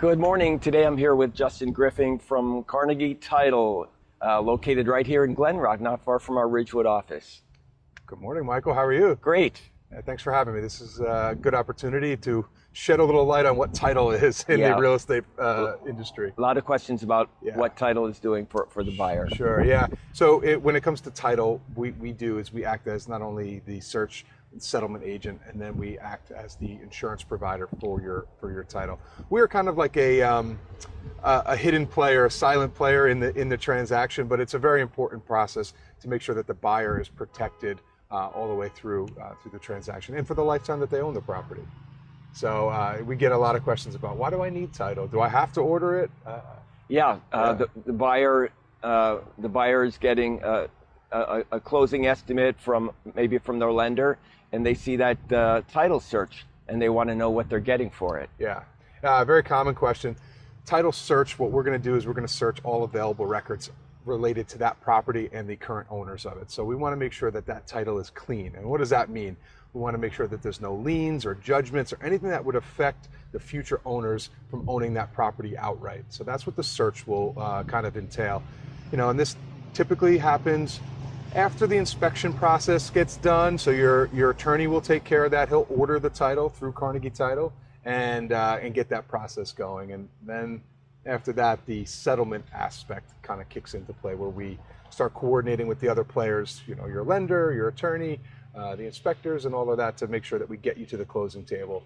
Good morning. Today I'm here with Justin Griffing from Carnegie Title, located right here in Glen Rock, not far from our Ridgewood office. Good morning, Michael. How are you? Great. Thanks for having me. This is a good opportunity to shed a little light on what title is in the real estate industry. A lot of questions about what title is doing for the buyer. Sure, yeah. So when it comes to title, we act as not only the search and settlement agent, and then we act as the insurance provider for your title. We're kind of like a hidden player, a silent player in the transaction, but it's a very important process to make sure that the buyer is protected all the way through the transaction and for the lifetime that they own the property. So we get a lot of questions about, why do I need title? Do I have to order it? The buyer is getting a closing estimate from their lender, and they see that title search and they want to know what they're getting for it. Yeah, very common question. Title search, what we're going to do is we're going to search all available records related to that property and the current owners of it. So we want to make sure that that title is clean. And what does that mean? We want to make sure that there's no liens or judgments or anything that would affect the future owners from owning that property outright. So that's what the search will kind of entail. And this typically happens after the inspection process gets done. So your attorney will take care of that. He'll order the title through Carnegie Title and get that process going. And then after that, the settlement aspect kind of kicks into play, where we start coordinating with the other players, your lender, your attorney, the inspectors, and all of that, to make sure that we get you to the closing table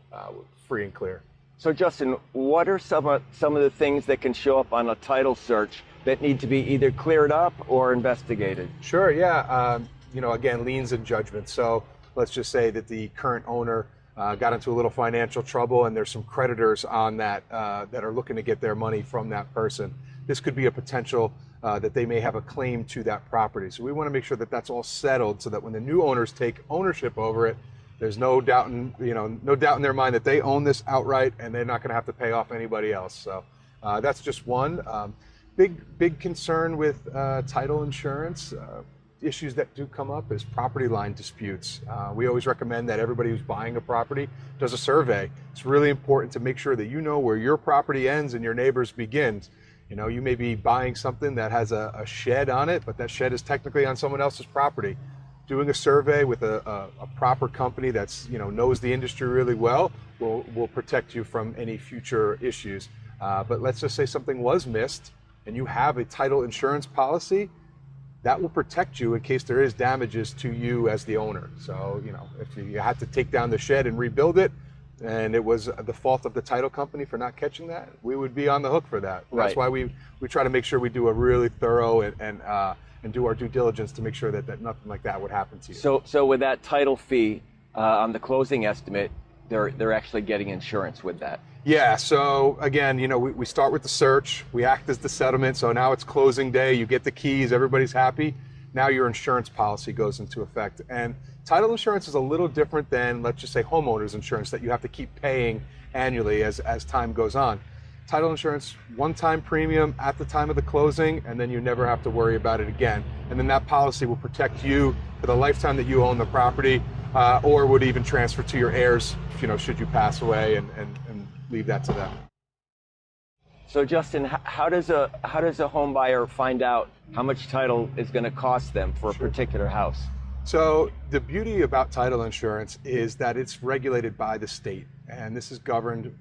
free and clear. So Justin, what are some of the things that can show up on a title search that need to be either cleared up or investigated? Sure, yeah. Again, liens and judgments. So let's just say that the current owner got into a little financial trouble, and there's some creditors on that that are looking to get their money from that person. This could be a potential that they may have a claim to that property. So we want to make sure that that's all settled, so that when the new owners take ownership over it, there's no doubt in their mind that they own this outright, and they're not going to have to pay off anybody else. So that's just one big concern with title insurance. Issues that do come up is property line disputes. We always recommend that everybody who's buying a property does a survey. It's really important to make sure that you know where your property ends and your neighbor's begins. You may be buying something that has a shed on it, but that shed is technically on someone else's property. Doing a survey with a proper company that's knows the industry really well will protect you from any future issues. But let's just say something was missed, and you have a title insurance policy, that will protect you in case there is damages to you as the owner. So, if you had to take down the shed and rebuild it, and it was the fault of the title company for not catching that, we would be on the hook for that. Right. That's why we try to make sure we do a really thorough and do our due diligence to make sure that nothing like that would happen to you. So with that title fee on the closing estimate, they're actually getting insurance with that. Yeah, so again, we start with the search, we act as the settlement, so now it's closing day, you get the keys, everybody's happy. Now your insurance policy goes into effect. And title insurance is a little different than, let's just say, homeowners insurance that you have to keep paying annually as time goes on. Title insurance, one-time premium at the time of the closing, and then you never have to worry about it again. And then that policy will protect you for the lifetime that you own the property, or would even transfer to your heirs, should you pass away, and leave that to them. So Justin, how does a home buyer find out how much title is going to cost them for a particular house? So the beauty about title insurance is that it's regulated by the state, and this is governed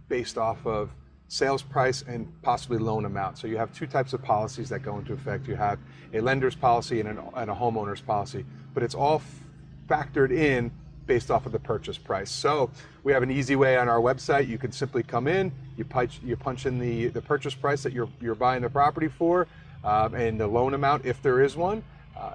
based off of sales price and possibly loan amount. So you have two types of policies that go into effect. You have a lender's policy and a homeowner's policy, but it's all factored in based off of the purchase price. So we have an easy way on our website. You can simply come in, you punch in the purchase price that you're buying the property for, and the loan amount if there is one,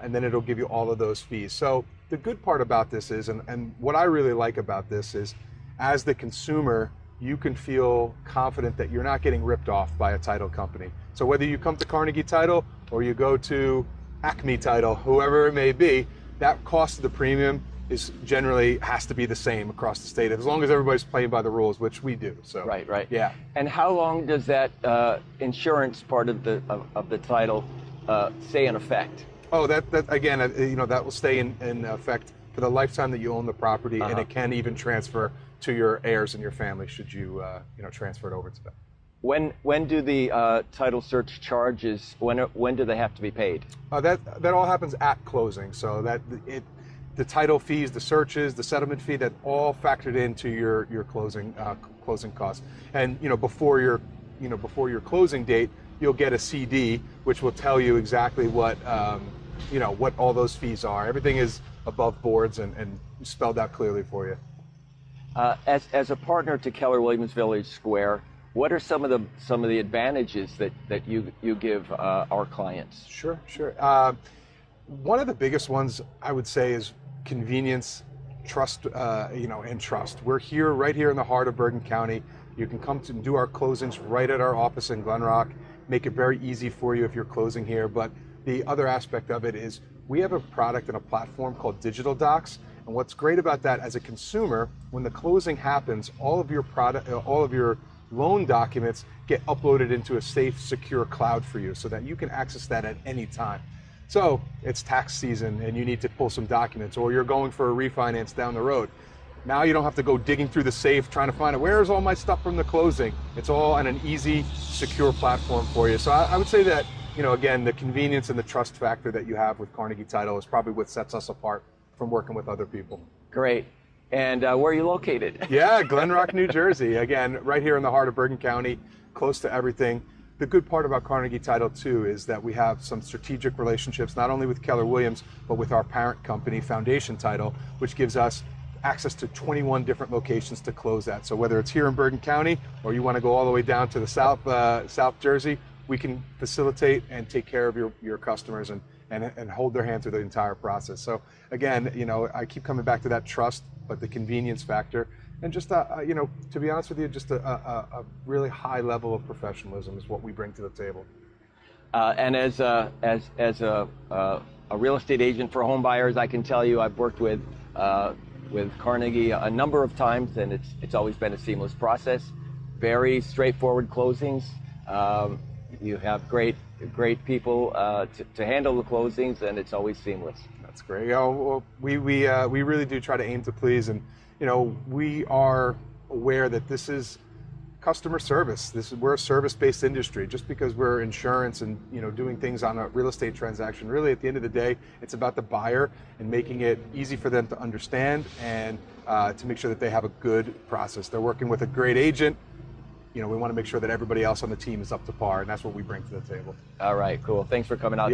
and then it'll give you all of those fees. So the good part about this is, and what I really like about this is, as the consumer, you can feel confident that you're not getting ripped off by a title company. So whether you come to Carnegie Title or you go to Acme Title, whoever it may be, that cost of the premium is generally has to be the same across the state, as long as everybody's playing by the rules, which we do. So right. Yeah. And how long does that insurance part of the title stay in effect? Oh, that again, that will stay in effect for the lifetime that you own the property, and it can even transfer to your heirs and your family should you transfer it over to them. When do the title search charges, when do they have to be paid? That all happens at closing. So the title fees, the searches, the settlement fee, that all factored into your closing costs. And before your closing date, you'll get a CD which will tell you exactly what what all those fees are. Everything is above boards and spelled out clearly for you. As a partner to Keller Williams Village Square, what are some of the advantages that you give our clients? Sure. One of the biggest ones I would say is convenience, trust, and trust. We're right here in the heart of Bergen County. You can come to do our closings right at our office in Glen Rock. Make it very easy for you if you're closing here. But the other aspect of it is we have a product and a platform called Digital Docs. And what's great about that, as a consumer, when the closing happens, all of your loan documents get uploaded into a safe, secure cloud for you so that you can access that at any time. So it's tax season and you need to pull some documents, or you're going for a refinance down the road. Now you don't have to go digging through the safe trying to find out where's all my stuff from the closing. It's all on an easy, secure platform for you. So I would say that, again, the convenience and the trust factor that you have with Carnegie Title is probably what sets us apart from working with other people. Great. And where are you located? Yeah, Glen Rock, New Jersey. Again, right here in the heart of Bergen County, close to everything. The good part about Carnegie Title too is that we have some strategic relationships, not only with Keller Williams, but with our parent company, Foundation Title, which gives us access to 21 different locations to close at. So whether it's here in Bergen County or you want to go all the way down to the South Jersey, we can facilitate and take care of your customers and hold their hand through the entire process. So again, I keep coming back to that trust, but the convenience factor, and just to be honest with you, just a really high level of professionalism is what we bring to the table. And as a real estate agent for home buyers, I can tell you I've worked with Carnegie a number of times, and it's always been a seamless process. Very straightforward closings. You have great people to handle the closings, and it's always seamless. That's great. Well, we really do try to aim to please, and we are aware that this is customer service. We're a service-based industry. Just because we're insurance and doing things on a real estate transaction, really at the end of the day, it's about the buyer and making it easy for them to understand and to make sure that they have a good process. They're working with a great agent. We want to make sure that everybody else on the team is up to par, and that's what we bring to the table. All right, cool. Thanks for coming out.